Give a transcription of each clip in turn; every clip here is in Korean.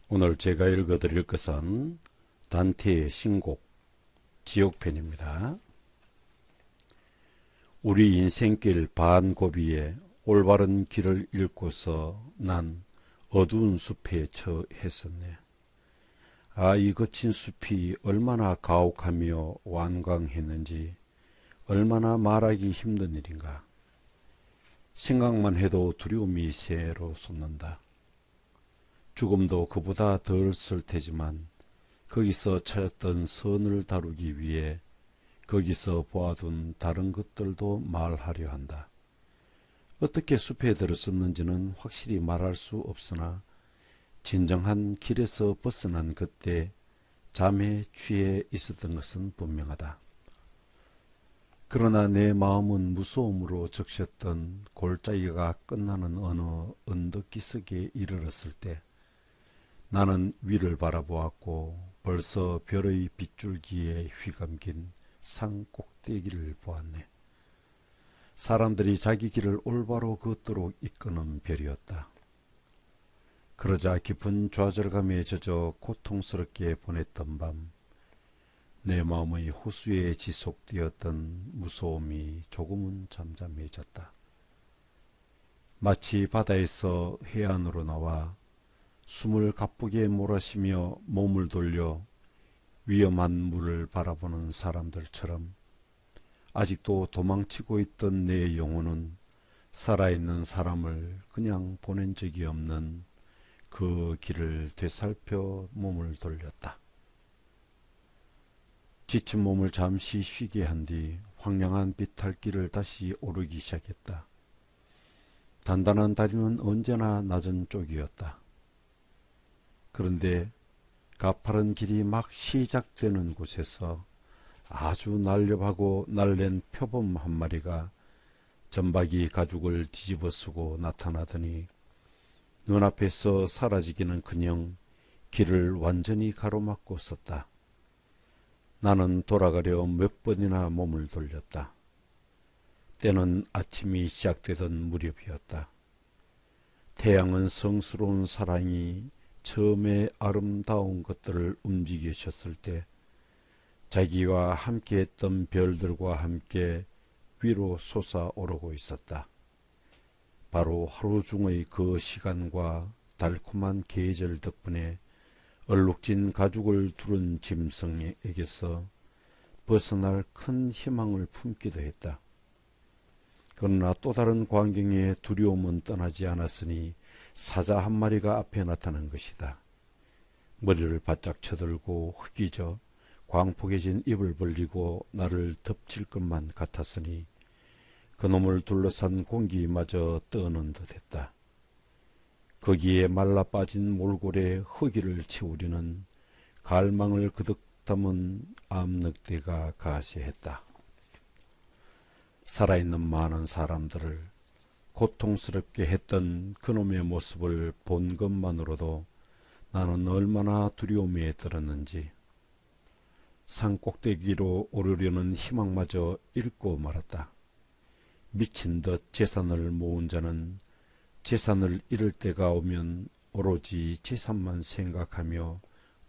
오늘 제가 읽어드릴 것은 단테의 신곡 지옥편입니다. 우리 인생길 반고비에 올바른 길을 잃고서 난 어두운 숲에 처했었네. 이 거친 숲이 얼마나 가혹하며 완강했는지 얼마나 말하기 힘든 일인가. 생각만 해도 두려움이 새로 솟는다. 죽음도 그보다 덜 쓸 테지만 거기서 찾았던 선을 다루기 위해 거기서 보아둔 다른 것들도 말하려 한다. 어떻게 숲에 들었었는지는 확실히 말할 수 없으나 진정한 길에서 벗어난 그때 잠에 취해 있었던 것은 분명하다. 그러나 내 마음은 무서움으로 적셨던 골짜기가 끝나는 어느 언덕기슭에 이르렀을 때 나는 위를 바라보았고 벌써 별의 빗줄기에 휘감긴 산 꼭대기를 보았네. 사람들이 자기 길을 올바로 걷도록 이끄는 별이었다. 그러자 깊은 좌절감에 젖어 고통스럽게 보냈던 밤, 내 마음의 호수에 지속되었던 무서움이 조금은 잠잠해졌다. 마치 바다에서 해안으로 나와 숨을 가쁘게 몰아쉬며 몸을 돌려 위험한 물을 바라보는 사람들처럼 아직도 도망치고 있던 내 영혼은 살아있는 사람을 그냥 보낸 적이 없는 그 길을 되살펴 몸을 돌렸다. 지친 몸을 잠시 쉬게 한 뒤 황량한 비탈길을 다시 오르기 시작했다. 단단한 다리는 언제나 낮은 쪽이었다. 그런데 가파른 길이 막 시작되는 곳에서 아주 날렵하고 날랜 표범 한 마리가 점박이 가죽을 뒤집어쓰고 나타나더니 눈앞에서 사라지기는커녕 길을 완전히 가로막고 섰다. 나는 돌아가려 몇 번이나 몸을 돌렸다. 때는 아침이 시작되던 무렵이었다. 태양은 성스러운 사랑이 처음에 아름다운 것들을 움직이셨을 때 자기와 함께했던 별들과 함께 위로 솟아오르고 있었다. 바로 하루 중의 그 시간과 달콤한 계절 덕분에 얼룩진 가죽을 두른 짐승에게서 벗어날 큰 희망을 품기도 했다. 그러나 또 다른 광경에 두려움은 떠나지 않았으니 사자 한 마리가 앞에 나타난 것이다. 머리를 바짝 쳐들고 흑이져 광폭해진 입을 벌리고 나를 덮칠 것만 같았으니 그놈을 둘러싼 공기마저 떠는 듯했다. 거기에 말라빠진 몰골에 허기를 채우려는 갈망을 그득 담은 암늑대가 가세했다. 살아있는 많은 사람들을 고통스럽게 했던 그놈의 모습을 본 것만으로도 나는 얼마나 두려움에 떨었는지 산 꼭대기로 오르려는 희망마저 잃고 말았다. 미친 듯 재산을 모은 자는 재산을 잃을 때가 오면 오로지 재산만 생각하며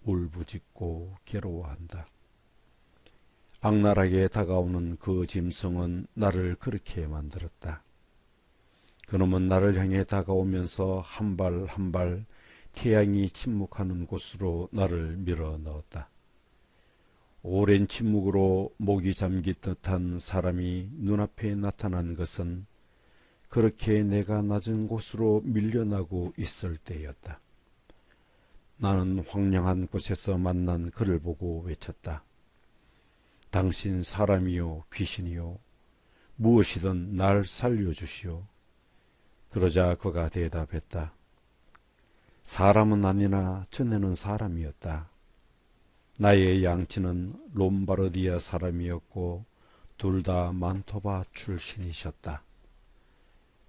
울부짖고 괴로워한다. 악랄하게 다가오는 그 짐승은 나를 그렇게 만들었다. 그놈은 나를 향해 다가오면서 한 발 한 발 태양이 침묵하는 곳으로 나를 밀어 넣었다. 오랜 침묵으로 목이 잠긴 듯한 사람이 눈앞에 나타난 것은 그렇게 내가 낮은 곳으로 밀려나고 있을 때였다. 나는 황량한 곳에서 만난 그를 보고 외쳤다. 당신 사람이요 귀신이요 무엇이든 날 살려주시오. 그러자 그가 대답했다. 사람은 아니나 전에는 사람이었다. 나의 양치는 롬바르디아 사람이었고 둘 다 만토바 출신이셨다.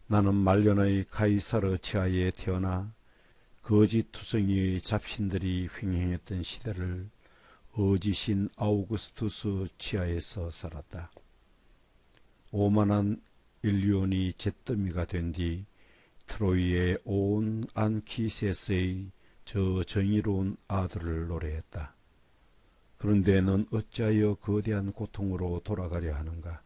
나는 말년의 카이사르 치하에 태어나 거짓투성이의 잡신들이 횡행했던 시대를 어지신 아우구스투스 치하에서 살았다. 오만한 인류온이 잿더미가 된 뒤 트로이의 온 안키세스의 저 정의로운 아들을 노래했다. 그런데 넌 어찌하여 거대한 고통으로 돌아가려 하는가?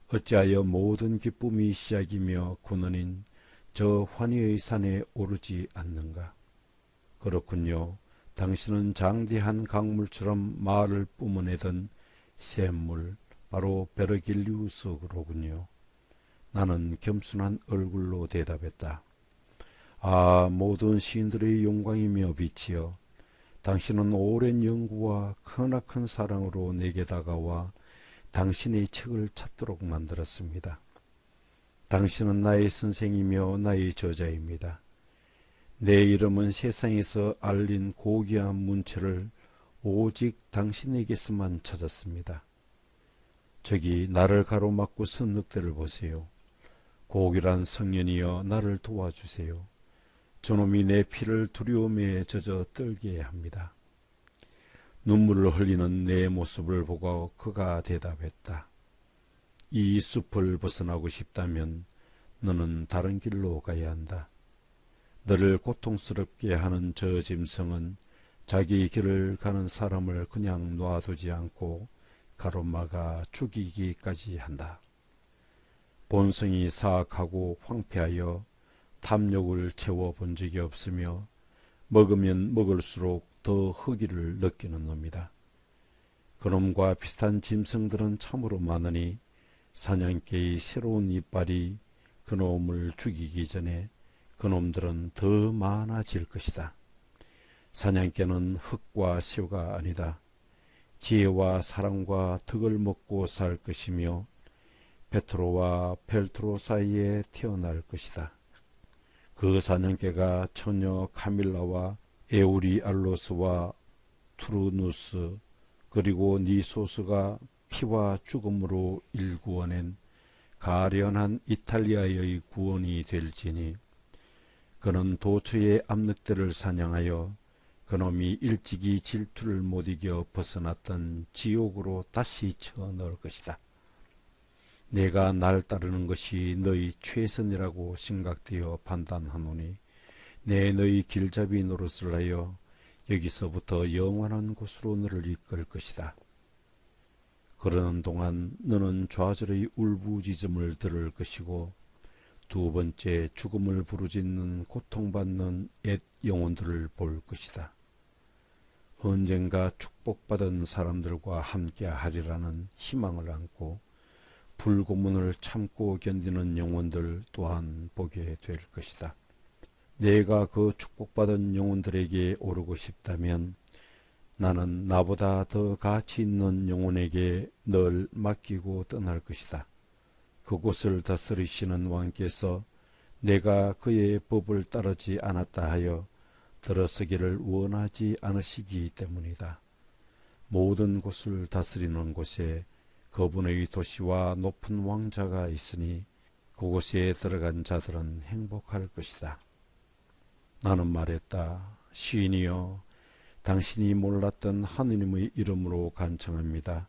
어찌하여 모든 기쁨이 시작이며 근원인 저 환희의 산에 오르지 않는가? 그렇군요. 당신은 장대한 강물처럼 말을 뿜어내던 샘물, 바로 베르길리우스로군요. 나는 겸손한 얼굴로 대답했다. 아, 모든 시인들의 영광이며 빛이여. 당신은 오랜 연구와 크나큰 사랑으로 내게 다가와 당신의 책을 찾도록 만들었습니다. 당신은 나의 선생이며 나의 저자입니다. 내 이름은 세상에서 알린 고귀한 문체를 오직 당신에게서만 찾았습니다. 저기 나를 가로막고 선 늑대를 보세요. 고귀한 성년이여 나를 도와주세요. 저놈이 내 피를 두려움에 젖어 떨게 합니다. 눈물을 흘리는 내 모습을 보고 그가 대답했다. 이 숲을 벗어나고 싶다면 너는 다른 길로 가야 한다. 너를 고통스럽게 하는 저 짐승은 자기 길을 가는 사람을 그냥 놔두지 않고 가로막아 죽이기까지 한다. 본성이 사악하고 황폐하여 탐욕을 채워본 적이 없으며 먹으면 먹을수록 더 허기를 느끼는 놈이다. 그놈과 비슷한 짐승들은 참으로 많으니 사냥개의 새로운 이빨이 그놈을 죽이기 전에 그놈들은 더 많아질 것이다. 사냥개는 흙과 새우가 아니다. 지혜와 사랑과 덕을 먹고 살 것이며 페트로와 펠트로 사이에 태어날 것이다. 그 사냥개가 처녀 카밀라와 에우리알로스와 투르누스 그리고 니소스가 피와 죽음으로 일구어낸 가련한 이탈리아의 구원이 될지니 그는 도처의 암늑대를 사냥하여 그놈이 일찍이 질투를 못 이겨 벗어났던 지옥으로 다시 쳐넣을 것이다. 내가 날 따르는 것이 너희 최선이라고 생각되어 판단하노니 내 너희 길잡이 노릇을 하여 여기서부터 영원한 곳으로 너를 이끌 것이다. 그러는 동안 너는 좌절의 울부짖음을 들을 것이고 두 번째 죽음을 부르짖는 고통받는 옛 영혼들을 볼 것이다. 언젠가 축복받은 사람들과 함께하리라는 희망을 안고 불고문을 참고 견디는 영혼들 또한 보게 될 것이다. 내가 그 축복받은 영혼들에게 오르고 싶다면 나는 나보다 더 가치 있는 영혼에게 널 맡기고 떠날 것이다. 그곳을 다스리시는 왕께서 내가 그의 법을 따르지 않았다 하여 들어서기를 원하지 않으시기 때문이다. 모든 곳을 다스리는 곳에 그분의 도시와 높은 왕자가 있으니 그곳에 들어간 자들은 행복할 것이다. 나는 말했다. 시인이여, 당신이 몰랐던 하느님의 이름으로 간청합니다.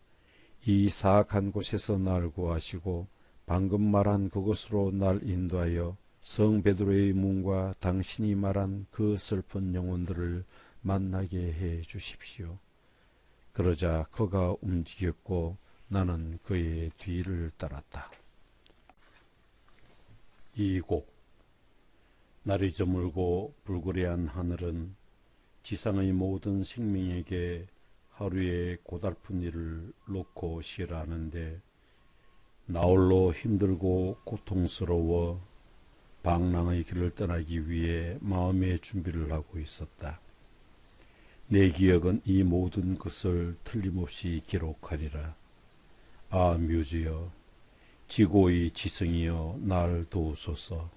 이 사악한 곳에서 날 구하시고 방금 말한 그곳으로 날 인도하여 성 베드로의 문과 당신이 말한 그 슬픈 영혼들을 만나게 해 주십시오. 그러자 그가 움직였고 나는 그의 뒤를 따랐다. 이 곡. 날이 저물고 불그레한 하늘은 지상의 모든 생명에게 하루의 고달픈 일을 놓고 쉬라 하는데 나홀로 힘들고 고통스러워 방랑의 길을 떠나기 위해 마음의 준비를 하고 있었다. 내 기억은 이 모든 것을 틀림없이 기록하리라. 아, 묘주여, 지고의 지성이여 날 도우소서.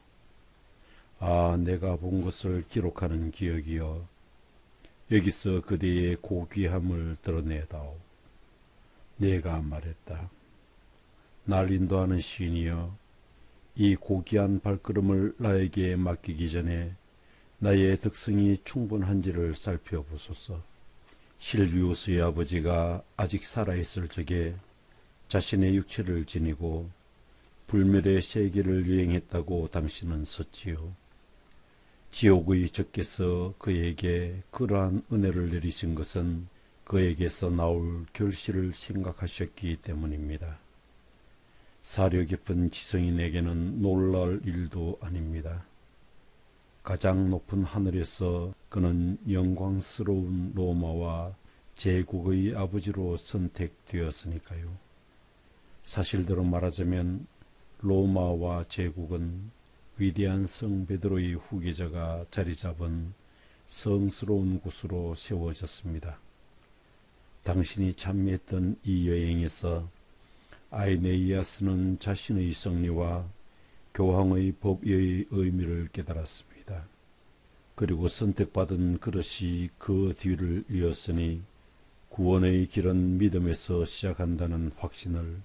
아, 내가 본 것을 기록하는 기억이여, 여기서 그대의 고귀함을 드러내다오. 내가 말했다. 날 인도하는 시인이여, 이 고귀한 발걸음을 나에게 맡기기 전에 나의 덕성이 충분한지를 살펴보소서. 실비우스의 아버지가 아직 살아있을 적에 자신의 육체를 지니고 불멸의 세계를 여행했다고 당신은 썼지요. 지옥의 주께서 그에게 그러한 은혜를 내리신 것은 그에게서 나올 결실을 생각하셨기 때문입니다. 사려 깊은 지성인에게는 놀랄 일도 아닙니다. 가장 높은 하늘에서 그는 영광스러운 로마와 제국의 아버지로 선택되었으니까요. 사실대로 말하자면 로마와 제국은 위대한 성 베드로의 후계자가 자리 잡은 성스러운 곳으로 세워졌습니다. 당신이 참여했던 이 여행에서 아이네이아스는 자신의 성리와 교황의 법의 의미를 깨달았습니다. 그리고 선택받은 그릇이 그 뒤를 이었으니 구원의 길은 믿음에서 시작한다는 확신을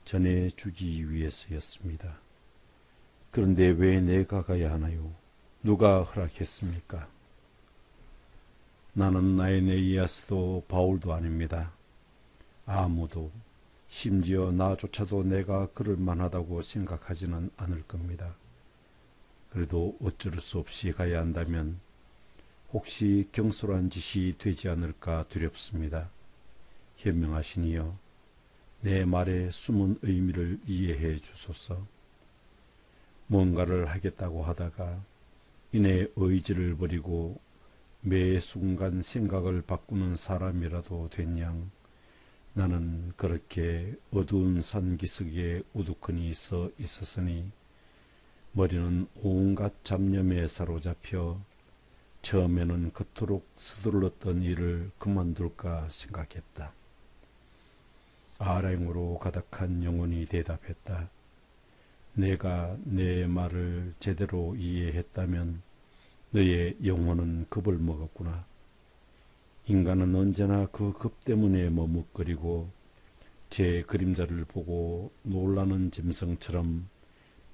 전해주기 위해서였습니다. 그런데 왜 내가 가야 하나요? 누가 허락했습니까? 나는 아이네이아스도 바울도 아닙니다. 아무도, 심지어 나조차도 내가 그럴 만하다고 생각하지는 않을 겁니다. 그래도 어쩔 수 없이 가야 한다면 혹시 경솔한 짓이 되지 않을까 두렵습니다. 현명하시니여, 내 말의 숨은 의미를 이해해 주소서. 뭔가를 하겠다고 하다가 이내 의지를 버리고 매 순간 생각을 바꾸는 사람이라도 된 양, 나는 그렇게 어두운 산기슭에 우두커니 서 있었으니 머리는 온갖 잡념에 사로잡혀 처음에는 그토록 서둘렀던 일을 그만둘까 생각했다. 아랭으로 가득한 영혼이 대답했다. 내가 내 말을 제대로 이해했다면 너의 영혼은 겁을 먹었구나. 인간은 언제나 그 겁 때문에 머뭇거리고 제 그림자를 보고 놀라는 짐승처럼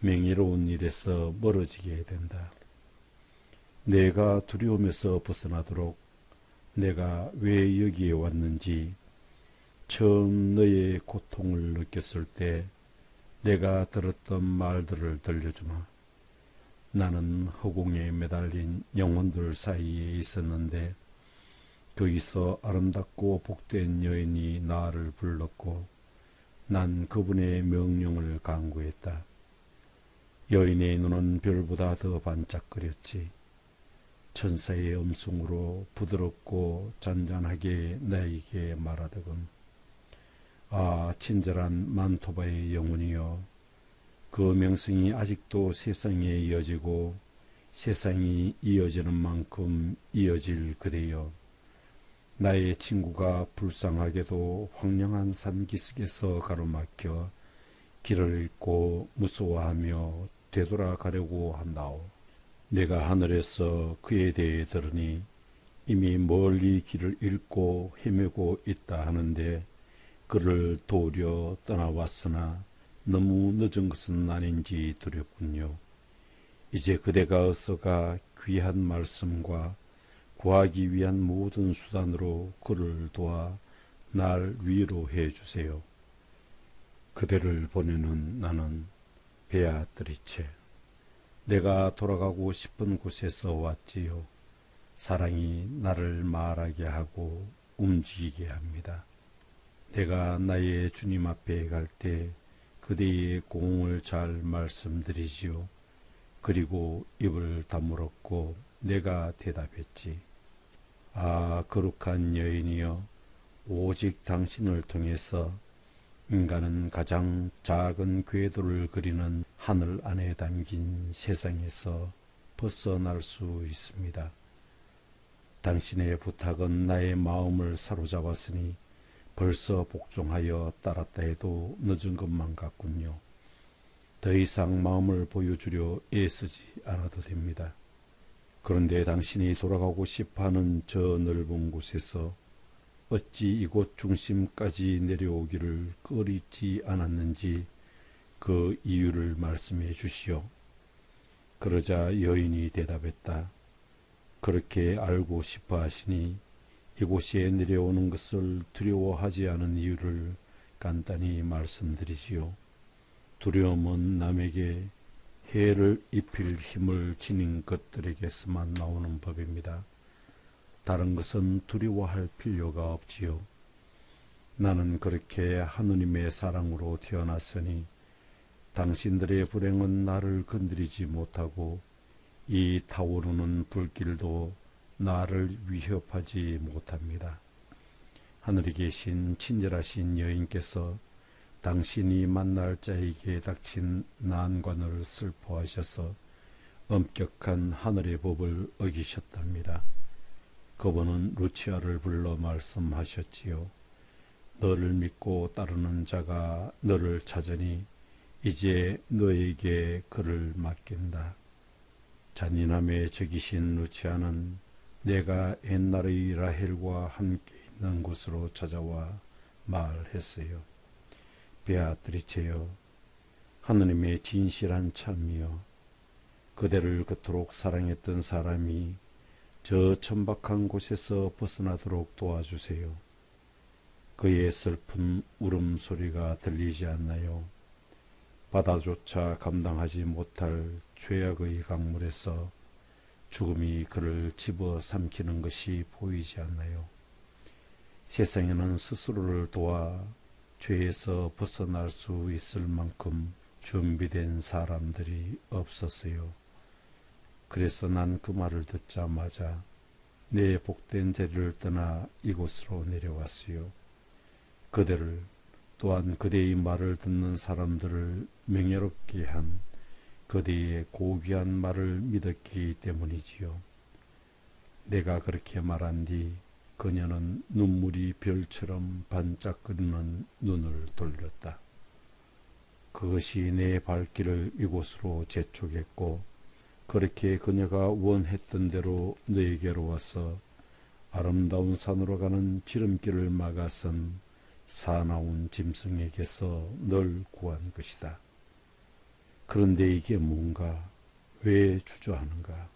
명예로운 일에서 멀어지게 된다. 내가 두려움에서 벗어나도록 내가 왜 여기에 왔는지 처음 너의 고통을 느꼈을 때 내가 들었던 말들을 들려주마. 나는 허공에 매달린 영혼들 사이에 있었는데 거기서 아름답고 복된 여인이 나를 불렀고 난 그분의 명령을 간구했다. 여인의 눈은 별보다 더 반짝거렸지. 천사의 음성으로 부드럽고 잔잔하게 나에게 말하더군. 아, 친절한 만토바의 영혼이여, 그 명성이 아직도 세상에 이어지고 세상이 이어지는 만큼 이어질 그대여. 나의 친구가 불쌍하게도 황량한 산기슭에서 가로막혀 길을 잃고 무서워하며 되돌아가려고 한다오. 내가 하늘에서 그에 대해 들으니 이미 멀리 길을 잃고 헤매고 있다 하는데 그를 도우려 떠나왔으나 너무 늦은 것은 아닌지 두렵군요. 이제 그대가 어서가 귀한 말씀과 구하기 위한 모든 수단으로 그를 도와 날 위로해 주세요. 그대를 보내는 나는 베아트리체. 내가 돌아가고 싶은 곳에서 왔지요. 사랑이 나를 말하게 하고 움직이게 합니다. 내가 나의 주님 앞에 갈 때 그대의 공을 잘 말씀드리지요. 그리고 입을 다물었고 내가 대답했지. 아, 거룩한 여인이여, 오직 당신을 통해서 인간은 가장 작은 궤도를 그리는 하늘 안에 담긴 세상에서 벗어날 수 있습니다. 당신의 부탁은 나의 마음을 사로잡았으니 벌써 복종하여 따랐다 해도 늦은 것만 같군요. 더 이상 마음을 보여주려 애쓰지 않아도 됩니다. 그런데 당신이 돌아가고 싶어하는 저 넓은 곳에서 어찌 이곳 중심까지 내려오기를 꺼리지 않았는지 그 이유를 말씀해 주시오. 그러자 여인이 대답했다. 그렇게 알고 싶어 하시니 이곳에 내려오는 것을 두려워하지 않은 이유를 간단히 말씀드리지요. 두려움은 남에게 해를 입힐 힘을 지닌 것들에게서만 나오는 법입니다. 다른 것은 두려워할 필요가 없지요. 나는 그렇게 하느님의 사랑으로 태어났으니 당신들의 불행은 나를 건드리지 못하고 이 타오르는 불길도 나를 위협하지 못합니다. 하늘에 계신 친절하신 여인께서 당신이 만날 자에게 닥친 난관을 슬퍼하셔서 엄격한 하늘의 법을 어기셨답니다. 그분은 루치아를 불러 말씀하셨지요. 너를 믿고 따르는 자가 너를 찾으니 이제 너에게 그를 맡긴다. 잔인함에 적이신 루치아는 내가 옛날의 라헬과 함께 있는 곳으로 찾아와 말했어요. 베아트리체여, 하느님의 진실한 참이여, 그대를 그토록 사랑했던 사람이 저 천박한 곳에서 벗어나도록 도와주세요. 그의 슬픈 울음소리가 들리지 않나요? 바다조차 감당하지 못할 죄악의 강물에서 죽음이 그를 집어삼키는 것이 보이지 않나요? 세상에는 스스로를 도와 죄에서 벗어날 수 있을 만큼 준비된 사람들이 없었어요. 그래서 난 그 말을 듣자마자 내 복된 자리를 떠나 이곳으로 내려왔어요. 그대를 또한 그대의 말을 듣는 사람들을 명예롭게 한 그대의 고귀한 말을 믿었기 때문이지요. 내가 그렇게 말한 뒤 그녀는 눈물이 별처럼 반짝거리는 눈을 돌렸다. 그것이 내 발길을 이곳으로 재촉했고 그렇게 그녀가 원했던 대로 너에게로 와서 아름다운 산으로 가는 지름길을 막아선 사나운 짐승에게서 널 구한 것이다. 그런데 이게 뭔가? 왜 주저하는가?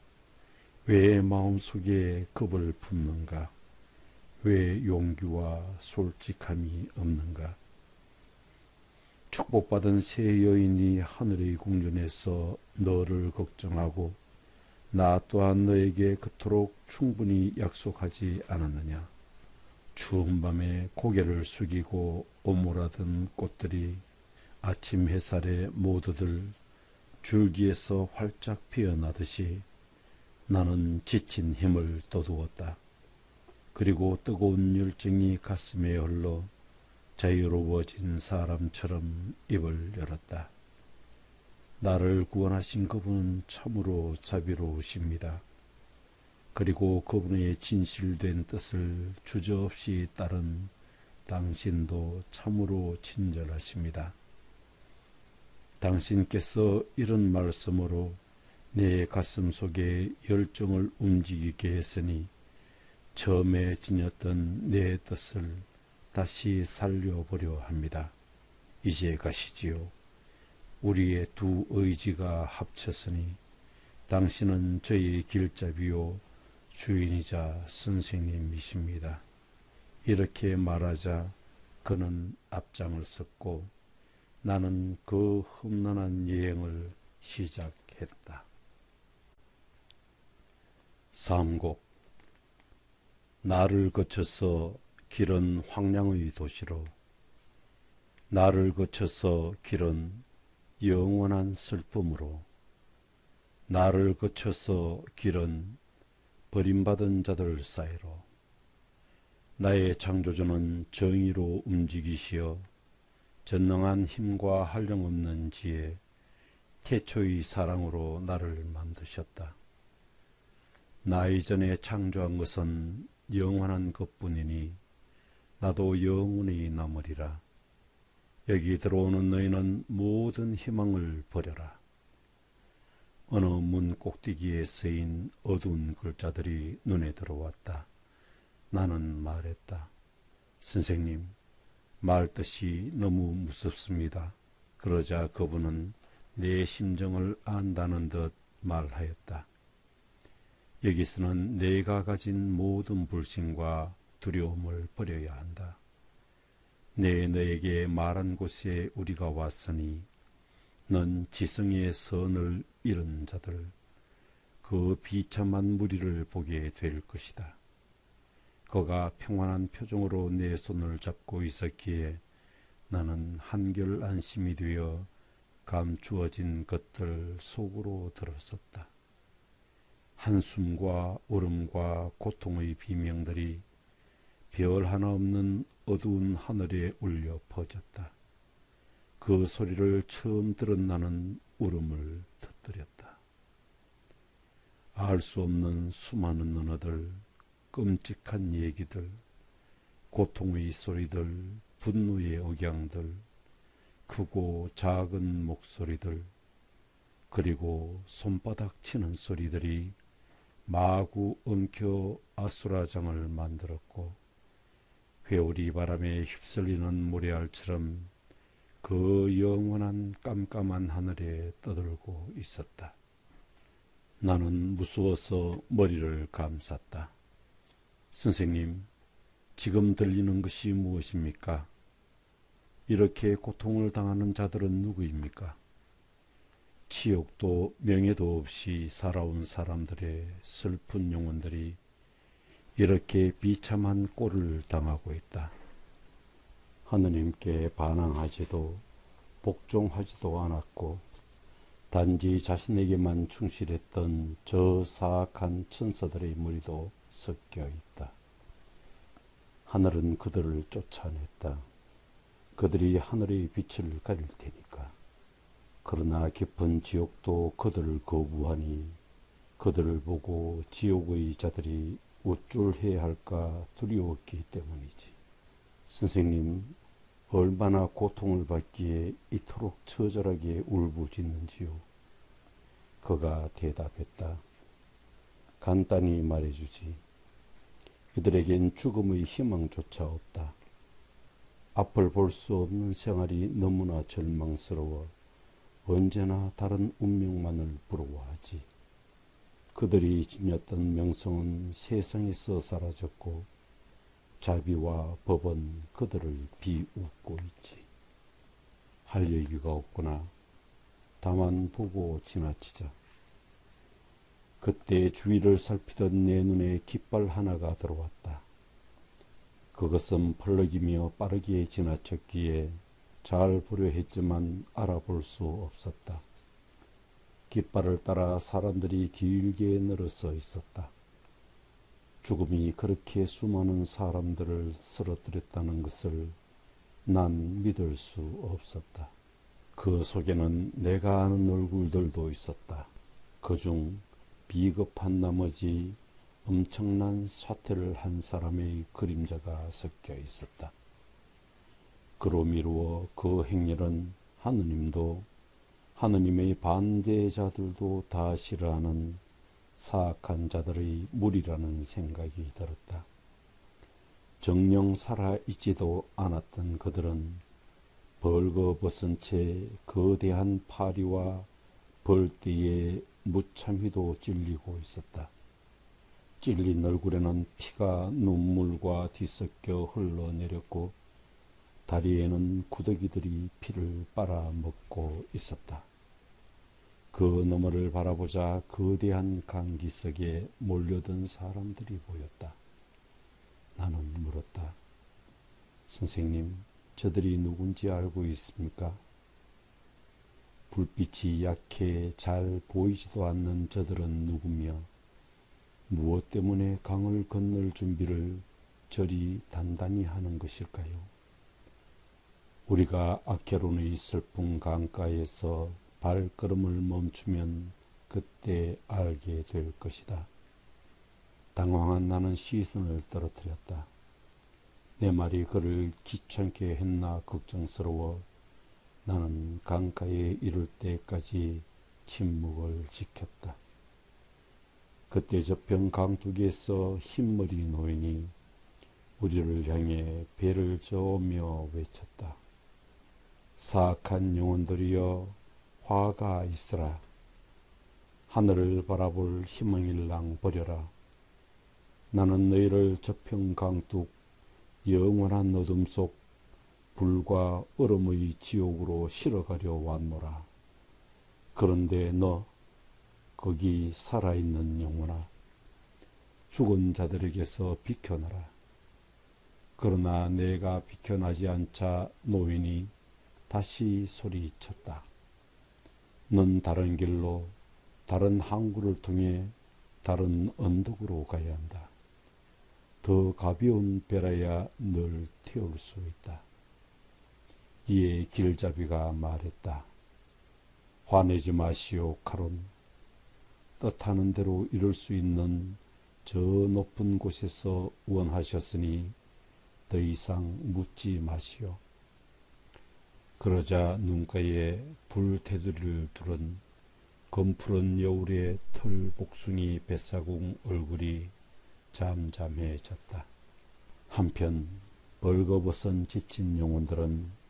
왜 마음속에 겁을 품는가? 왜 용기와 솔직함이 없는가? 축복받은 새 여인이 하늘의 궁전에서 너를 걱정하고 나 또한 너에게 그토록 충분히 약속하지 않았느냐? 추운 밤에 고개를 숙이고 오므라든 꽃들이 아침 햇살에 모두들 줄기에서 활짝 피어나듯이 나는 지친 힘을 돋우었다. 그리고 뜨거운 열정이 가슴에 흘러 자유로워진 사람처럼 입을 열었다. 나를 구원하신 그분은 참으로 자비로우십니다. 그리고 그분의 진실된 뜻을 주저없이 따른 당신도 참으로 친절하십니다. 당신께서 이런 말씀으로 내 가슴 속에 열정을 움직이게 했으니 처음에 지녔던 내 뜻을 다시 살려보려 합니다. 이제 가시지요. 우리의 두 의지가 합쳤으니 당신은 저의 길잡이요 주인이자 선생님이십니다. 이렇게 말하자 그는 앞장을 섰고 나는 그 험난한 여행을 시작했다. 3곡. 나를 거쳐서 길은 황량의 도시로, 나를 거쳐서 길은 영원한 슬픔으로, 나를 거쳐서 길은 버림받은 자들 사이로, 나의 창조주는 정의로 움직이시어 전능한 힘과 한량없는 지혜, 태초의 사랑으로 나를 만드셨다. 나 이전에 창조한 것은 영원한 것뿐이니 나도 영원히 남으리라. 여기 들어오는 너희는 모든 희망을 버려라. 어느 문 꼭대기에 쓰인 어두운 글자들이 눈에 들어왔다. 나는 말했다. 선생님, 말뜻이 너무 무섭습니다. 그러자 그분은 내 심정을 안다는 듯 말하였다. 여기서는 내가 가진 모든 불신과 두려움을 버려야 한다. 내 너에게 말한 곳에 우리가 왔으니 넌 지성의 선을 잃은 자들, 그 비참한 무리를 보게 될 것이다. 그가 평안한 표정으로 내 손을 잡고 있었기에 나는 한결 안심이 되어 감추어진 것들 속으로 들었었다. 한숨과 울음과 고통의 비명들이 별 하나 없는 어두운 하늘에 울려 퍼졌다. 그 소리를 처음 들은 나는 울음을 터뜨렸다. 알 수 없는 수많은 언어들, 끔찍한 얘기들, 고통의 소리들, 분노의 억양들, 크고 작은 목소리들, 그리고 손바닥 치는 소리들이 마구 엉켜 아수라장을 만들었고 회오리 바람에 휩쓸리는 모래알처럼 그 영원한 깜깜한 하늘에 떠들고 있었다. 나는 무서워서 머리를 감쌌다. 선생님, 지금 들리는 것이 무엇입니까? 이렇게 고통을 당하는 자들은 누구입니까? 치욕도 명예도 없이 살아온 사람들의 슬픈 영혼들이 이렇게 비참한 꼴을 당하고 있다. 하느님께 반항하지도 복종하지도 않았고 단지 자신에게만 충실했던 저 사악한 천사들의 머리도 섞여 있다. 하늘은 그들을 쫓아냈다. 그들이 하늘의 빛을 가릴 테니까. 그러나 깊은 지옥도 그들을 거부하니 그들을 보고 지옥의 자들이 우쭐해야 할까 두려웠기 때문이지. 선생님, 얼마나 고통을 받기에 이토록 처절하게 울부짖는지요? 그가 대답했다. 간단히 말해주지. 그들에겐 죽음의 희망조차 없다. 앞을 볼 수 없는 생활이 너무나 절망스러워 언제나 다른 운명만을 부러워하지. 그들이 지녔던 명성은 세상에서 사라졌고 자비와 법은 그들을 비웃고 있지. 할 얘기가 없구나. 다만 보고 지나치자. 그때 주위를 살피던 내 눈에 깃발 하나가 들어왔다. 그것은 펄럭이며 빠르게 지나쳤기에 잘 보려 했지만 알아볼 수 없었다. 깃발을 따라 사람들이 길게 늘어서 있었다. 죽음이 그렇게 수많은 사람들을 쓰러뜨렸다는 것을 난 믿을 수 없었다. 그 속에는 내가 아는 얼굴들도 있었다. 그중 비겁한 나머지 엄청난 사퇴를 한 사람의 그림자가 섞여 있었다. 그로 미루어 그 행렬은 하느님도 하느님의 반대자들도 다 싫어하는 사악한 자들의 무리라는 생각이 들었다. 정녕 살아있지도 않았던 그들은 벌거벗은 채 거대한 파리와 벌떼에 무참히도 찔리고 있었다. 찔린 얼굴에는 피가 눈물과 뒤섞여 흘러내렸고 다리에는 구더기들이 피를 빨아먹고 있었다. 그 너머를 바라보자 거대한 강기석에 몰려든 사람들이 보였다. 나는 물었다. 선생님, 저들이 누군지 알고 있습니까? 불빛이 약해 잘 보이지도 않는 저들은 누구며 무엇 때문에 강을 건널 준비를 저리 단단히 하는 것일까요? 우리가 아케론의 슬픈 강가에서 발걸음을 멈추면 그때 알게 될 것이다. 당황한 나는 시선을 떨어뜨렸다. 내 말이 그를 귀찮게 했나 걱정스러워 나는 강가에 이를 때까지 침묵을 지켰다. 그때 저편 강둑이에서 흰머리 노인이 우리를 향해 배를 저으며 외쳤다. 사악한 영혼들이여 화가 있으라. 하늘을 바라볼 희망일랑 버려라. 나는 너희를 저편 강둑 영원한 어둠 속 불과 얼음의 지옥으로 실어가려 왔노라. 그런데 너 거기 살아있는 영혼아, 죽은 자들에게서 비켜나라. 그러나 내가 비켜나지 않자 노인이 다시 소리쳤다. 넌 다른 길로, 다른 항구를 통해 다른 언덕으로 가야 한다. 더 가벼운 배라야 널 태울 수 있다. 이에 길잡이가 말했다. 화내지 마시오, 카론. 뜻하는 대로 이룰 수 있는 저 높은 곳에서 원하셨으니 더 이상 묻지 마시오. 그러자 눈가에 불테두리를 두른 검푸른 여울의 털 복숭이 뱃사공 얼굴이 잠잠해졌다. 한편 벌거벗은 지친 영혼들은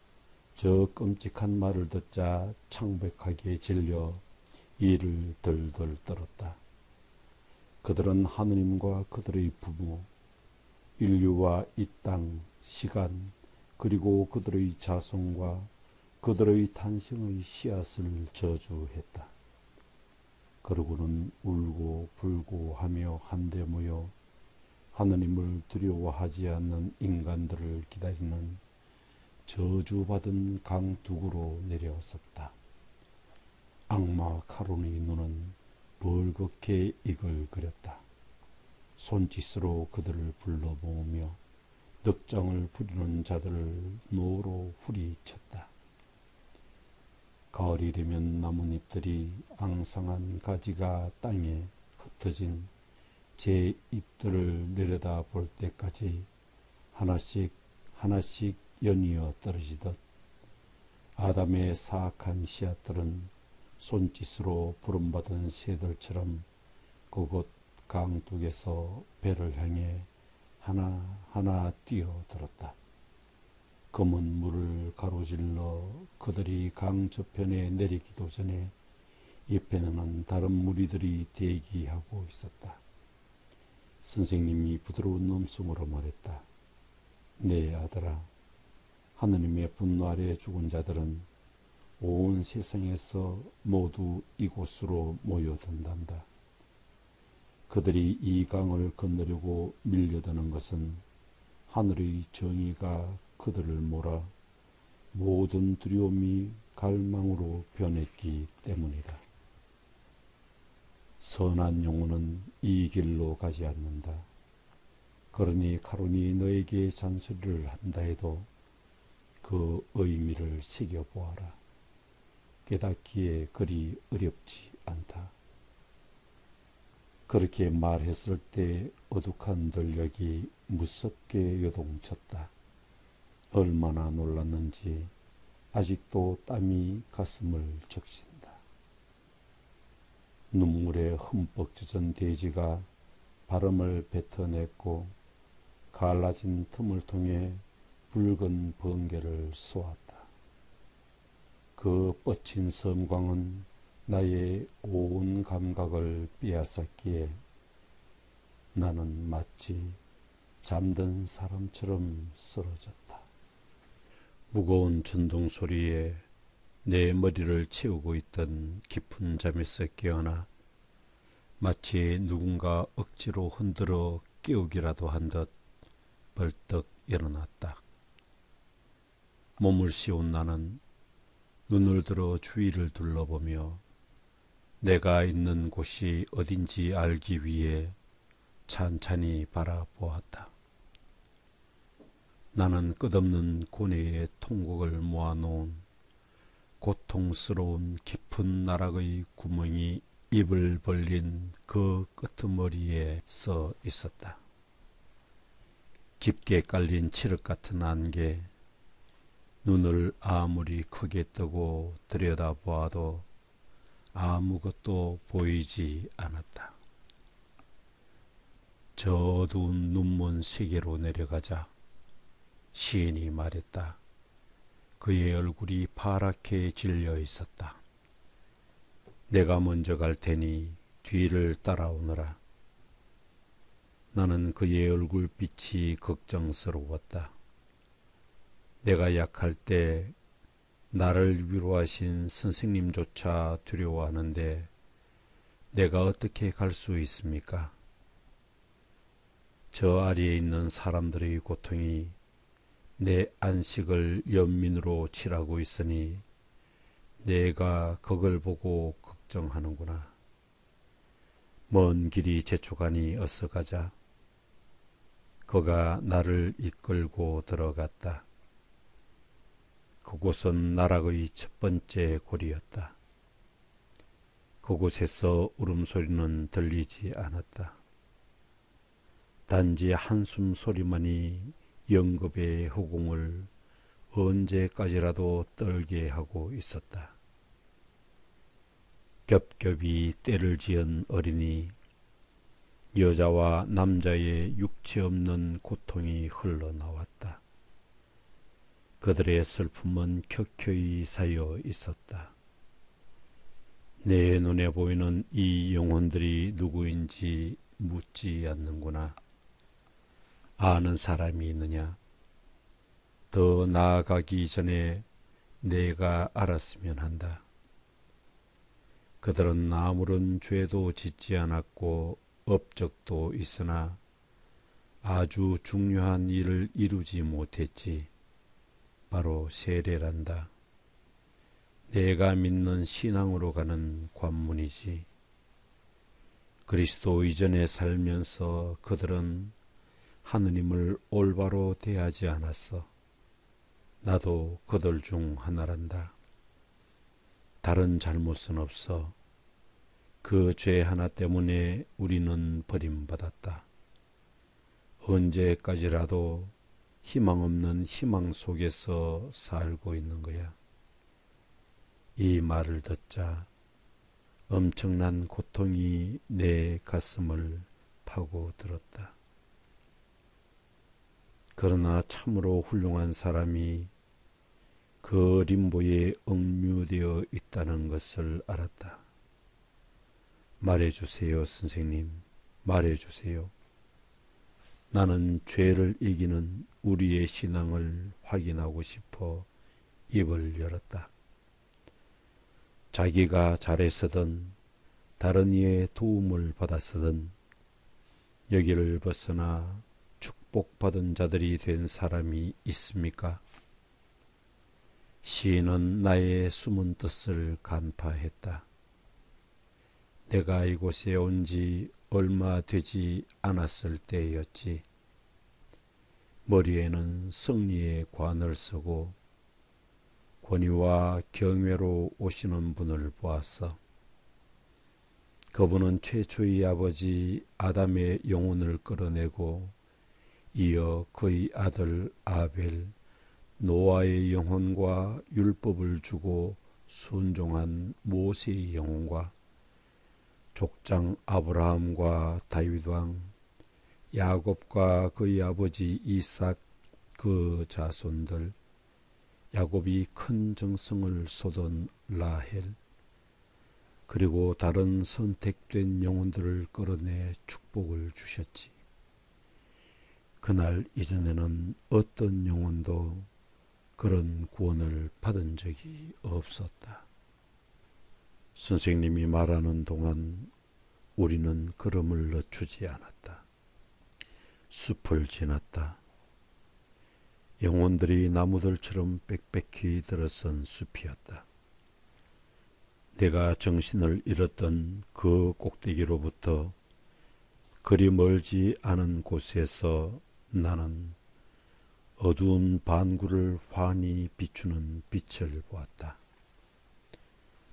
저 끔찍한 말을 듣자 창백하게 질려 이를 덜덜 떨었다. 그들은 하느님과 그들의 부모, 인류와 이 땅, 시간, 그리고 그들의 자손과 그들의 탄생의 씨앗을 저주했다. 그러고는 울고 불고 하며 한데 모여 하느님을 두려워하지 않는 인간들을 기다리는 저주받은 강둑으로 내려섰다. 악마 카론의 눈은 벌겋게 이글거렸다. 손짓으로 그들을 불러 모으며 늑장을 부리는 자들을 노로 후리쳤다. 가을이 되면 나뭇잎들이 앙상한 가지가 땅에 흩어진 제 잎들을 내려다 볼 때까지 하나씩 하나씩 연이어 떨어지듯 아담의 사악한 씨앗들은 손짓으로 부름받은 새들처럼 그곳 강둑에서 배를 향해 하나하나 뛰어들었다. 검은 물을 가로질러 그들이 강 저편에 내리기도 전에 옆에는 다른 무리들이 대기하고 있었다. 선생님이 부드러운 음성으로 말했다. 내 아들아, 하느님의 분노 아래 죽은 자들은 온 세상에서 모두 이곳으로 모여든단다. 그들이 이 강을 건너려고 밀려드는 것은 하늘의 정의가 그들을 몰아 모든 두려움이 갈망으로 변했기 때문이다. 선한 영혼은 이 길로 가지 않는다. 그러니 카론이 너에게 잔소리를 한다 해도 그 의미를 새겨보아라. 깨닫기에 그리 어렵지 않다. 그렇게 말했을 때 어둑한 들녘이 무섭게 요동쳤다. 얼마나 놀랐는지 아직도 땀이 가슴을 적신다. 눈물에 흠뻑 젖은 돼지가 바람을 뱉어냈고 갈라진 틈을 통해 붉은 번개를 쏘았다. 그 뻗친 섬광은 나의 온 감각을 빼앗았기에 나는 마치 잠든 사람처럼 쓰러졌다. 무거운 천둥 소리에 내 머리를 채우고 있던 깊은 잠에서 깨어나 마치 누군가 억지로 흔들어 깨우기라도 한 듯 벌떡 일어났다. 몸을 씌운 나는 눈을 들어 주위를 둘러보며 내가 있는 곳이 어딘지 알기 위해 찬찬히 바라보았다. 나는 끝없는 고뇌의 통곡을 모아놓은 고통스러운 깊은 나락의 구멍이 입을 벌린 그 끄트머리에 서 있었다. 깊게 깔린 칠흑 같은 안개, 눈을 아무리 크게 뜨고 들여다보아도 아무것도 보이지 않았다. 저 어두운 눈먼 세계로 내려가자 시인이 말했다. 그의 얼굴이 파랗게 질려 있었다. 내가 먼저 갈 테니 뒤를 따라오너라. 나는 그의 얼굴빛이 걱정스러웠다. 내가 약할 때 나를 위로하신 선생님조차 두려워하는데 내가 어떻게 갈 수 있습니까? 저 아래에 있는 사람들의 고통이 내 안식을 연민으로 칠하고 있으니 내가 그걸 보고 걱정하는구나. 먼 길이 재촉하니 어서 가자. 그가 나를 이끌고 들어갔다. 그곳은 나락의 첫 번째 골이었다. 그곳에서 울음소리는 들리지 않았다. 단지 한숨 소리만이 영겁의 허공을 언제까지라도 떨게 하고 있었다. 겹겹이 때를 지은 어린이, 여자와 남자의 육체 없는 고통이 흘러나왔다. 그들의 슬픔은 켜켜이 쌓여 있었다. 내 눈에 보이는 이 영혼들이 누구인지 묻지 않는구나. 아는 사람이 있느냐? 더 나아가기 전에 내가 알았으면 한다. 그들은 아무런 죄도 짓지 않았고 업적도 있으나 아주 중요한 일을 이루지 못했지. 바로 세례란다. 내가 믿는 신앙으로 가는 관문이지. 그리스도 이전에 살면서 그들은 하느님을 올바로 대하지 않았어. 나도 그들 중 하나란다. 다른 잘못은 없어. 그 죄 하나 때문에 우리는 버림받았다. 언제까지라도 희망 없는 희망 속에서 살고 있는 거야. 이 말을 듣자 엄청난 고통이 내 가슴을 파고들었다. 그러나 참으로 훌륭한 사람이 그 림보에 억류되어 있다는 것을 알았다. 말해주세요, 선생님. 말해주세요. 나는 죄를 이기는 우리의 신앙을 확인하고 싶어 입을 열었다. 자기가 잘해서든 다른 이의 도움을 받았으든 여기를 벗어나 축복받은 자들이 된 사람이 있습니까? 시인은 나의 숨은 뜻을 간파했다. 내가 이곳에 온 지 얼마 되지 않았을 때였지. 머리에는 승리의 관을 쓰고 권위와 경외로 오시는 분을 보았어. 그분은 최초의 아버지 아담의 영혼을 끌어내고 이어 그의 아들 아벨, 노아의 영혼과 율법을 주고 순종한 모세의 영혼과 족장 아브라함과 다윗 왕, 야곱과 그의 아버지 이삭 그 자손들, 야곱이 큰 정성을 쏟은 라헬, 그리고 다른 선택된 영혼들을 끌어내 축복을 주셨지. 그날 이전에는 어떤 영혼도 그런 구원을 받은 적이 없었다. 선생님이 말하는 동안 우리는 걸음을 늦추지 않았다. 숲을 지났다. 영혼들이 나무들처럼 빽빽히 들어선 숲이었다. 내가 정신을 잃었던 그 꼭대기로부터 그리 멀지 않은 곳에서 나는 어두운 반구를 환히 비추는 빛을 보았다.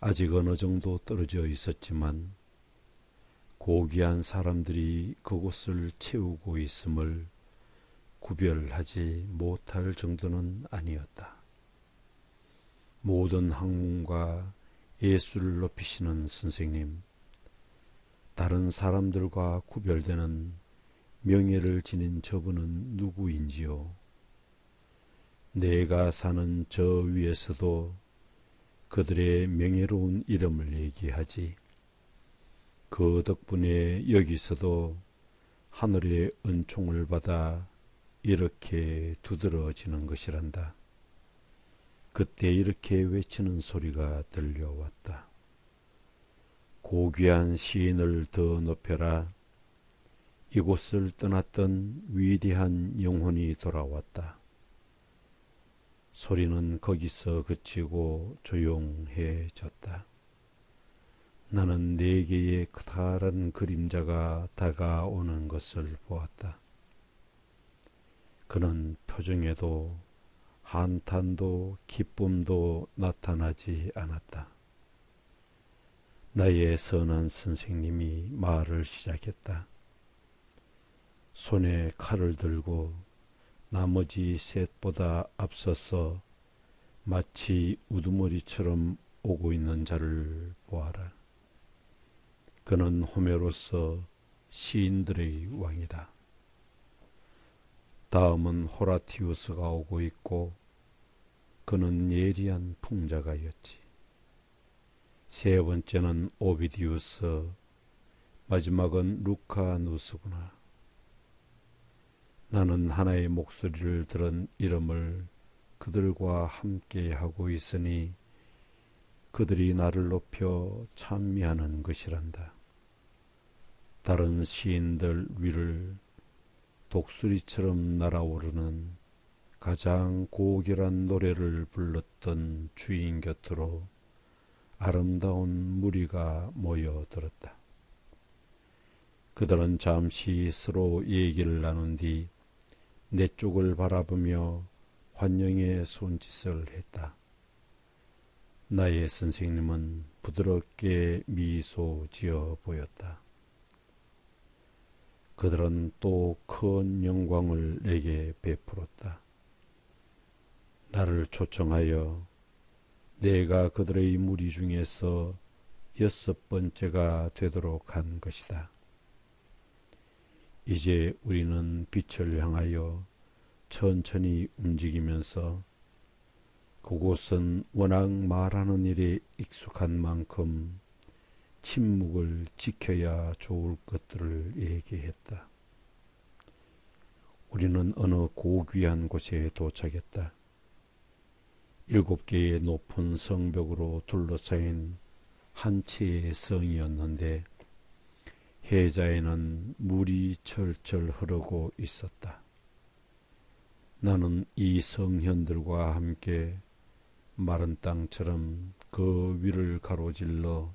아직 어느 정도 떨어져 있었지만 고귀한 사람들이 그곳을 채우고 있음을 구별하지 못할 정도는 아니었다. 모든 학문과 예술을 높이시는 선생님, 다른 사람들과 구별되는 명예를 지닌 저분은 누구인지요? 내가 사는 저 위에서도 그들의 명예로운 이름을 얘기하지. 그 덕분에 여기서도 하늘의 은총을 받아 이렇게 두드러지는 것이란다. 그때 이렇게 외치는 소리가 들려왔다. 고귀한 시인을 더 높여라. 이곳을 떠났던 위대한 영혼이 돌아왔다. 소리는 거기서 그치고 조용해졌다. 나는 네 개의 커다란 그림자가 다가오는 것을 보았다. 그는 표정에도 한탄도 기쁨도 나타나지 않았다. 나의 선한 선생님이 말을 시작했다. 손에 칼을 들고 나머지 셋보다 앞서서 마치 우두머리처럼 오고 있는 자를 보아라. 그는 호메로서 시인들의 왕이다. 다음은 호라티우스가 오고 있고 그는 예리한 풍자가였지. 세 번째는 오비디우스, 마지막은 루카누스구나. 나는 하나의 목소리를 들은 이름을 그들과 함께 하고 있으니 그들이 나를 높여 찬미하는 것이란다. 다른 시인들 위를 독수리처럼 날아오르는 가장 고결한 노래를 불렀던 주인 곁으로 아름다운 무리가 모여들었다. 그들은 잠시 서로 얘기를 나눈 뒤 내 쪽을 바라보며 환영의 손짓을 했다. 나의 선생님은 부드럽게 미소 지어 보였다. 그들은 또 큰 영광을 내게 베풀었다. 나를 초청하여 내가 그들의 무리 중에서 6번째가 되도록 한 것이다. 이제 우리는 빛을 향하여 천천히 움직이면서 그곳은 워낙 말하는 일에 익숙한 만큼 침묵을 지켜야 좋을 것들을 얘기했다. 우리는 어느 고귀한 곳에 도착했다. 7개의 높은 성벽으로 둘러싸인 한 채의 성이었는데 해자에는 물이 철철 흐르고 있었다. 나는 이 성현들과 함께 마른 땅처럼 그 위를 가로질러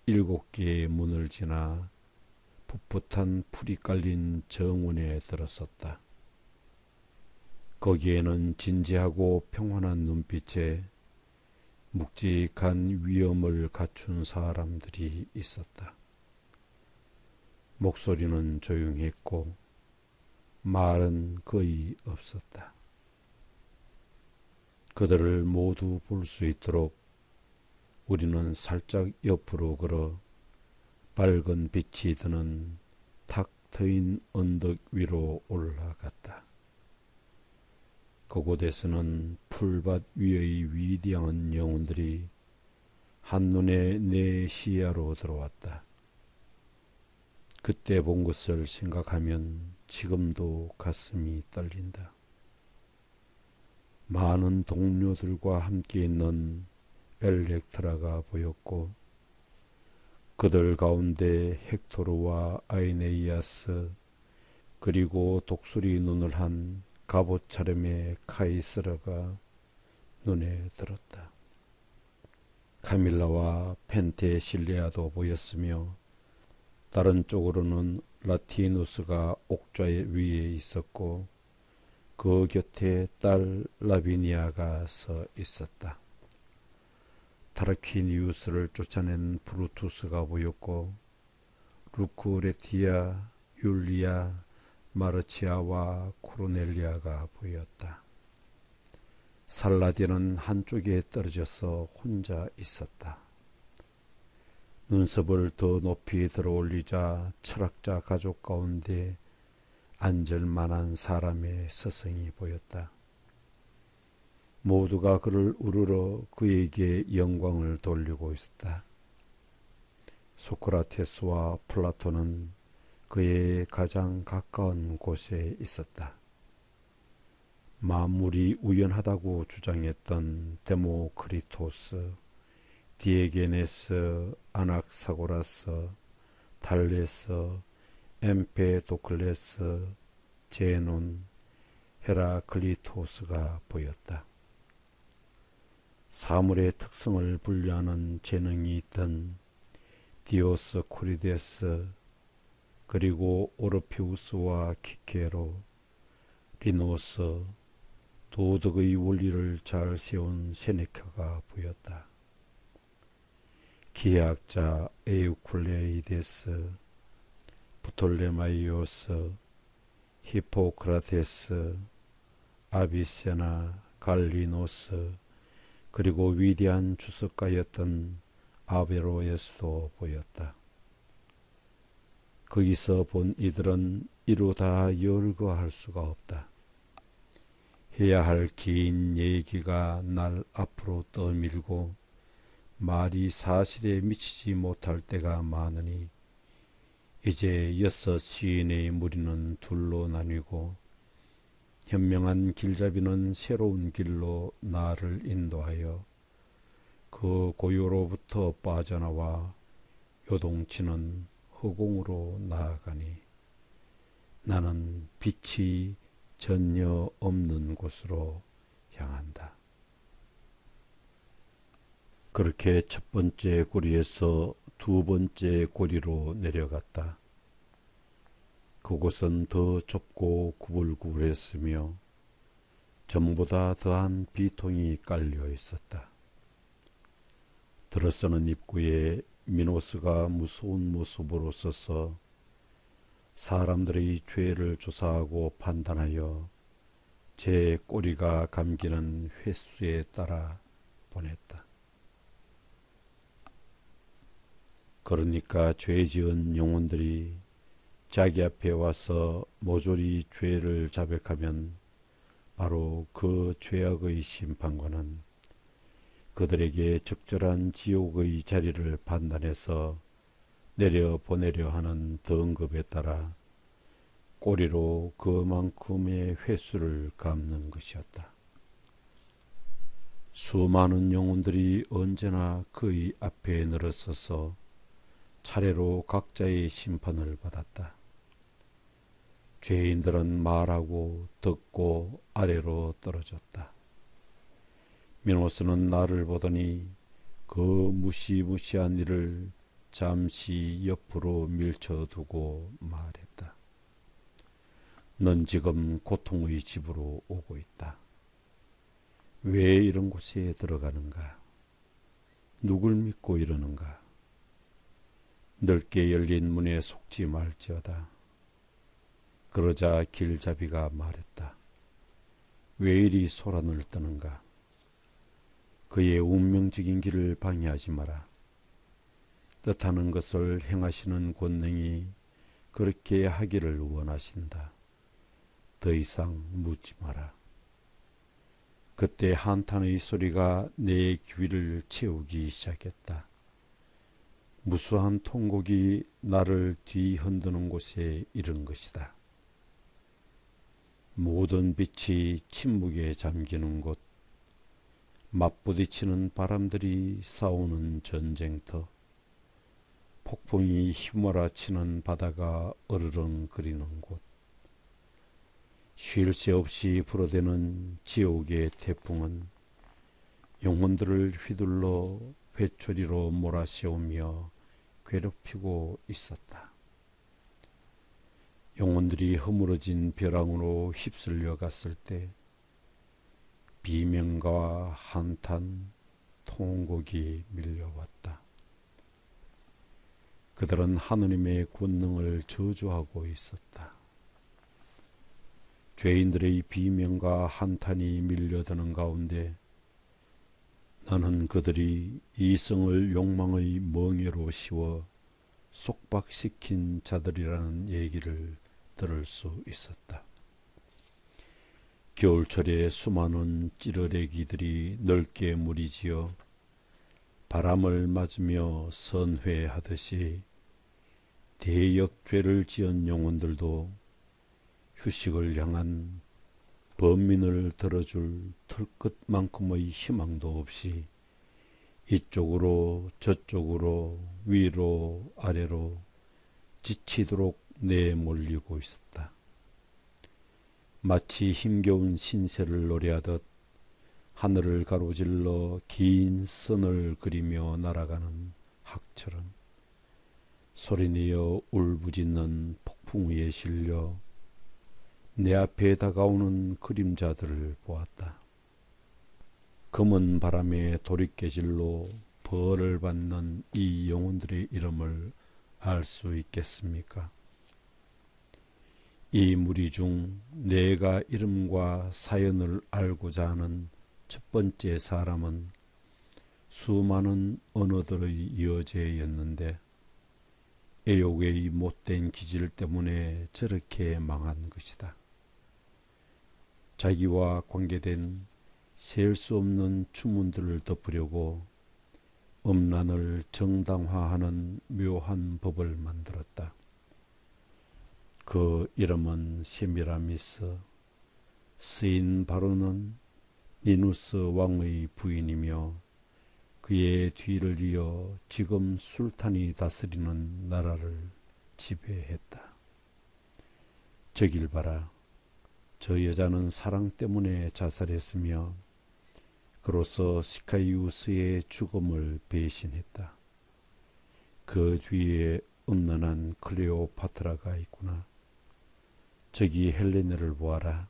7개의 문을 지나 풋풋한 풀이 깔린 정원에 들어섰다. 거기에는 진지하고 평온한 눈빛에 묵직한 위엄을 갖춘 사람들이 있었다. 목소리는 조용했고 말은 거의 없었다. 그들을 모두 볼 수 있도록 우리는 살짝 옆으로 걸어 밝은 빛이 드는 탁 트인 언덕 위로 올라갔다. 그곳에서는 풀밭 위의 위대한 영혼들이 한눈에 내 시야로 들어왔다. 그때 본 것을 생각하면 지금도 가슴이 떨린다. 많은 동료들과 함께 있는 엘렉트라가 보였고 그들 가운데 헥토르와 아이네이아스 그리고 독수리 눈을 한 갑옷 차림의 카이스라가 눈에 들었다. 카밀라와 펜테실레아도 보였으며 다른 쪽으로는 라티누스가 옥좌 위에 있었고 그 곁에 딸 라비니아가 서 있었다. 타르퀴니우스를 쫓아낸 브루투스가 보였고 루크레티아, 율리아, 마르치아와 코르넬리아가 보였다. 살라딘은 한쪽에 떨어져서 혼자 있었다. 눈썹을 더 높이 들어올리자 철학자 가족 가운데 앉을만한 사람의 서성이 보였다. 모두가 그를 우르르 그에게 영광을 돌리고 있었다. 소크라테스와 플라톤은 그의 가장 가까운 곳에 있었다. 만물이 우연하다고 주장했던 데모크리토스, 디에게네스, 아낙사고라스, 탈레스, 엠페도클레스, 제논, 헤라클리토스가 보였다. 사물의 특성을 분류하는 재능이 있던 디오스코리데스, 그리고 오르피우스와 키케로, 리노스, 도덕의 원리를 잘 세운 세네카가 보였다. 기하학자 에우클레이데스, 프톨레마이오스, 히포크라테스, 아비세나, 갈리노스, 그리고 위대한 주석가였던 아베로에스도 보였다. 거기서 본 이들은 이루 다 열거할 수가 없다. 해야 할 긴 얘기가 날 앞으로 떠밀고 말이 사실에 미치지 못할 때가 많으니 이제 6 시인의 무리는 둘로 나뉘고 현명한 길잡이는 새로운 길로 나를 인도하여 그 고요로부터 빠져나와 요동치는 허공으로 나아가니 나는 빛이 전혀 없는 곳으로 향한다. 그렇게 첫 번째 고리에서 두 번째 고리로 내려갔다. 그곳은 더 좁고 구불구불했으며 전보다 더한 비통이 깔려 있었다. 들어서는 입구에 미노스가 무서운 모습으로 서서 사람들의 죄를 조사하고 판단하여 제 꼬리가 감기는 횟수에 따라 보냈다. 그러니까 죄 지은 영혼들이 자기 앞에 와서 모조리 죄를 자백하면 바로 그 죄악의 심판관은 그들에게 적절한 지옥의 자리를 판단해서 내려보내려 하는 등급에 따라 꼬리로 그만큼의 횟수를 갚는 것이었다. 수많은 영혼들이 언제나 그의 앞에 늘어서서 차례로 각자의 심판을 받았다. 죄인들은 말하고 듣고 아래로 떨어졌다. 미노스는 나를 보더니 그 무시무시한 일을 잠시 옆으로 밀쳐두고 말했다. 넌 지금 고통의 집으로 오고 있다. 왜 이런 곳에 들어가는가? 누굴 믿고 이러는가? 넓게 열린 문에 속지 말지어다. 그러자 길잡이가 말했다. 왜 이리 소란을 떠는가? 그의 운명적인 길을 방해하지 마라. 뜻하는 것을 행하시는 권능이 그렇게 하기를 원하신다. 더 이상 묻지 마라. 그때 한탄의 소리가 내 귀를 채우기 시작했다. 무수한 통곡이 나를 뒤흔드는 곳에 이른 것이다. 모든 빛이 침묵에 잠기는 곳, 맞부딪히는 바람들이 싸우는 전쟁터, 폭풍이 휘몰아치는 바다가 으르렁거리는 곳, 쉴 새 없이 불어대는 지옥의 태풍은 영혼들을 휘둘러 회초리로 몰아세우며 괴롭히고 있었다. 영혼들이 허물어진 벼랑으로 휩쓸려 갔을 때 비명과 한탄, 통곡이 밀려왔다. 그들은 하느님의 권능을 저주하고 있었다. 죄인들의 비명과 한탄이 밀려드는 가운데 나는 그들이 이성을 욕망의 멍에로 씌워 속박시킨 자들이라는 얘기를 들을 수 있었다. 겨울철에 수많은 찌르레기들이 넓게 무리지어 바람을 맞으며 선회하듯이 대역죄를 지은 영혼들도 휴식을 향한 범민을 들어줄 털끝만큼의 희망도 없이 이쪽으로 저쪽으로 위로 아래로 지치도록 내몰리고 있었다. 마치 힘겨운 신세를 노래하듯 하늘을 가로질러 긴 선을 그리며 날아가는 학처럼 소리내어 울부짖는 폭풍 위에 실려 내 앞에 다가오는 그림자들을 보았다. 검은 바람에 도리깨질로 벌을 받는 이 영혼들의 이름을 알 수 있겠습니까? 이 무리 중 내가 이름과 사연을 알고자 하는 첫 번째 사람은 수많은 언어들의 여제였는데 애욕의 못된 기질 때문에 저렇게 망한 것이다. 자기와 관계된 셀 수 없는 추문들을 덮으려고 음란을 정당화하는 묘한 법을 만들었다. 그 이름은 세미라미스, 스인 바로는 니누스 왕의 부인이며 그의 뒤를 이어 지금 술탄이 다스리는 나라를 지배했다. 저길 봐라. 저 여자는 사랑 때문에 자살했으며 그로써 시카이우스의 죽음을 배신했다. 그 뒤에 음란한 클레오파트라가 있구나. 저기 헬레네를 보아라.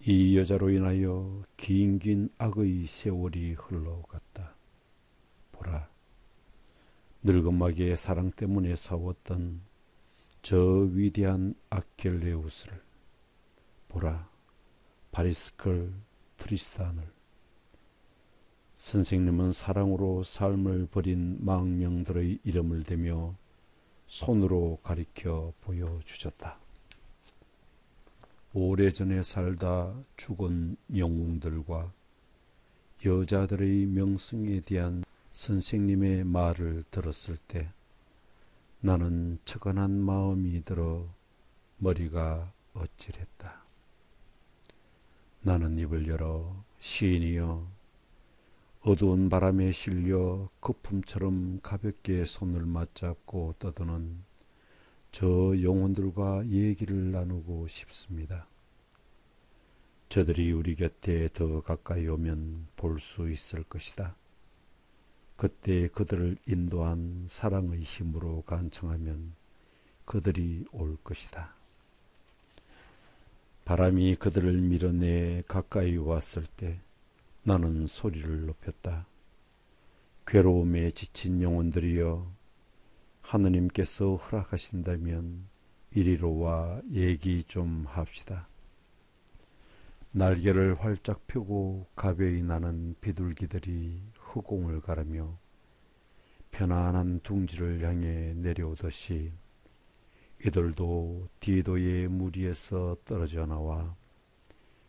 이 여자로 인하여 긴긴 악의 세월이 흘러갔다. 보라. 늙음하게 사랑 때문에 싸웠던 저 위대한 아킬레우스를. 보라. 바리스클 트리스탄을. 선생님은 사랑으로 삶을 버린 망명들의 이름을 대며 손으로 가리켜 보여주셨다. 오래전에 살다 죽은 영웅들과 여자들의 명성에 대한 선생님의 말을 들었을 때 나는 처건한 마음이 들어 머리가 어찔했다. 나는 입을 열어 시인이여 어두운 바람에 실려 거품처럼 가볍게 손을 맞잡고 떠드는 저 영혼들과 얘기를 나누고 싶습니다. 저들이 우리 곁에 더 가까이 오면 볼 수 있을 것이다. 그때 그들을 인도한 사랑의 힘으로 간청하면 그들이 올 것이다. 바람이 그들을 밀어내 가까이 왔을 때 나는 소리를 높였다. 괴로움에 지친 영혼들이여, 하느님께서 허락하신다면 이리로 와 얘기 좀 합시다. 날개를 활짝 펴고 가벼이 나는 비둘기들이 허공을 가르며 편안한 둥지를 향해 내려오듯이 이들도 디도의 무리에서 떨어져 나와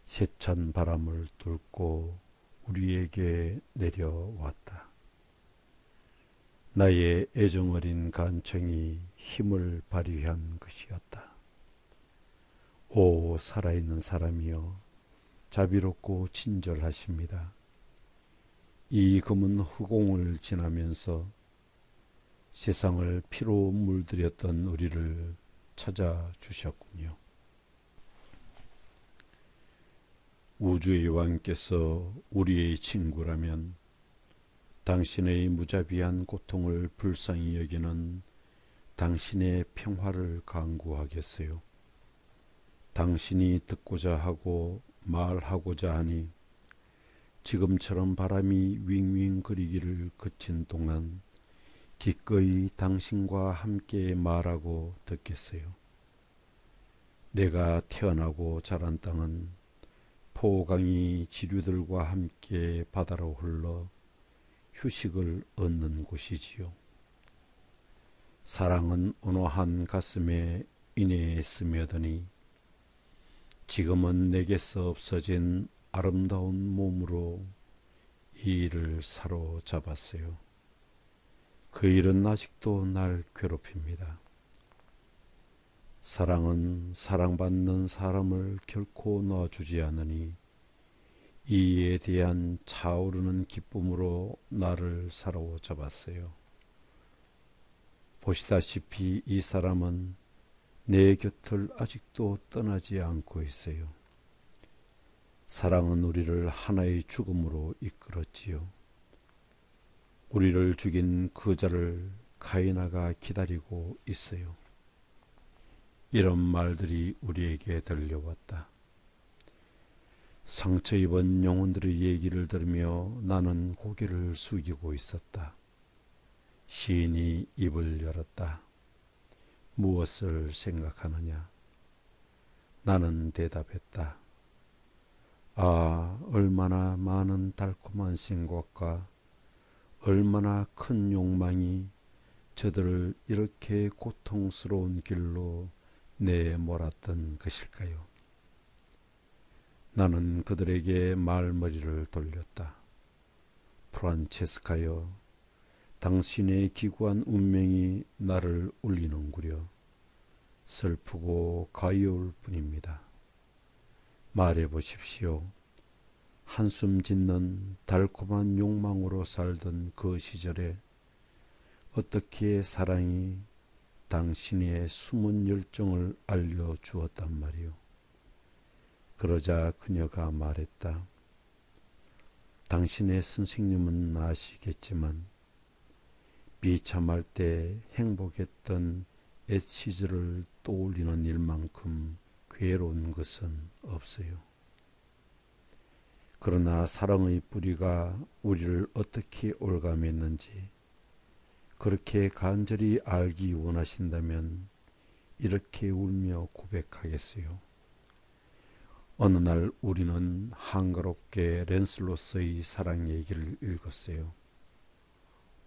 세찬 바람을 뚫고 우리에게 내려왔다. 나의 애정어린 간청이 힘을 발휘한 것이었다. 오 살아있는 사람이여, 자비롭고 친절하십니다. 이 검은 허공을 지나면서 세상을 피로 물들였던 우리를 찾아주셨군요. 우주의 왕께서 우리의 친구라면 당신의 무자비한 고통을 불쌍히 여기는 당신의 평화를 간구하겠어요. 당신이 듣고자 하고 말하고자 하니 지금처럼 바람이 윙윙거리기를 그친 동안 기꺼이 당신과 함께 말하고 듣겠어요. 내가 태어나고 자란 땅은 포강이 지류들과 함께 바다로 흘러 휴식을 얻는 곳이지요. 사랑은 온화한 가슴에 인해에 스며드니 지금은 내게서 없어진 아름다운 몸으로 이 일을 사로잡았어요. 그 일은 아직도 날 괴롭힙니다. 사랑은 사랑받는 사람을 결코 놔주지 않으니 이에 대한 차오르는 기쁨으로 나를 사로잡았어요. 보시다시피 이 사람은 내 곁을 아직도 떠나지 않고 있어요. 사랑은 우리를 하나의 죽음으로 이끌었지요. 우리를 죽인 그자를 가이나가 기다리고 있어요. 이런 말들이 우리에게 들려왔다. 상처 입은 영혼들의 얘기를 들으며 나는 고개를 숙이고 있었다. 시인이 입을 열었다. 무엇을 생각하느냐? 나는 대답했다. 아, 얼마나 많은 달콤한 생각과 얼마나 큰 욕망이 저들을 이렇게 고통스러운 길로 내몰았던 것일까요? 나는 그들에게 말머리를 돌렸다. 프란체스카여, 당신의 기구한 운명이 나를 울리는구려. 슬프고 가여울 뿐입니다. 말해보십시오. 한숨 짓는 달콤한 욕망으로 살던 그 시절에 어떻게 사랑이 당신의 숨은 열정을 알려주었단 말이오. 그러자 그녀가 말했다. 당신의 선생님은 아시겠지만 비참할 때 행복했던 옛 시절을 떠올리는 일만큼 괴로운 것은 없어요. 그러나 사랑의 뿌리가 우리를 어떻게 올가맸는지 그렇게 간절히 알기 원하신다면 이렇게 울며 고백하겠어요. 어느 날 우리는 한가롭게 랜슬롯의 사랑 얘기를 읽었어요.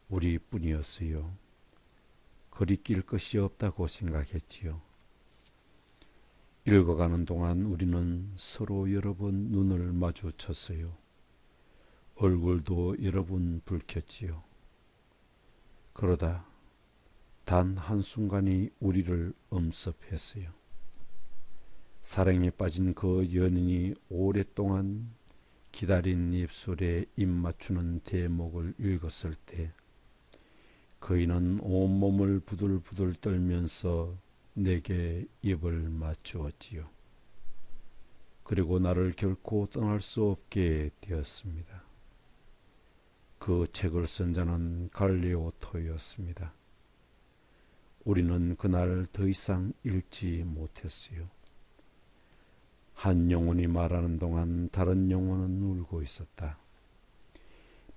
우리뿐이었어요. 거리낄 것이 없다고 생각했지요. 읽어가는 동안 우리는 서로 여러 번 눈을 마주쳤어요. 얼굴도 여러 번 붉혔지요. 그러다 단 한순간이 우리를 엄습했어요. 사랑에 빠진 그 연인이 오랫동안 기다린 입술에 입 맞추는 대목을 읽었을 때 그이는 온몸을 부들부들 떨면서 내게 입을 맞추었지요. 그리고 나를 결코 떠날 수 없게 되었습니다. 그 책을 쓴 자는 갈리오토였습니다. 우리는 그날 더 이상 읽지 못했어요. 한 영혼이 말하는 동안 다른 영혼은 울고 있었다.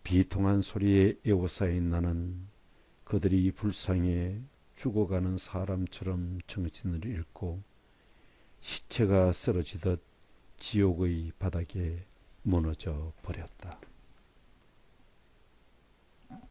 비통한 소리에 에워싸인 나는 그들이 불쌍해 죽어가는 사람처럼 정신을 잃고 시체가 쓰러지듯 지옥의 바닥에 무너져 버렸다.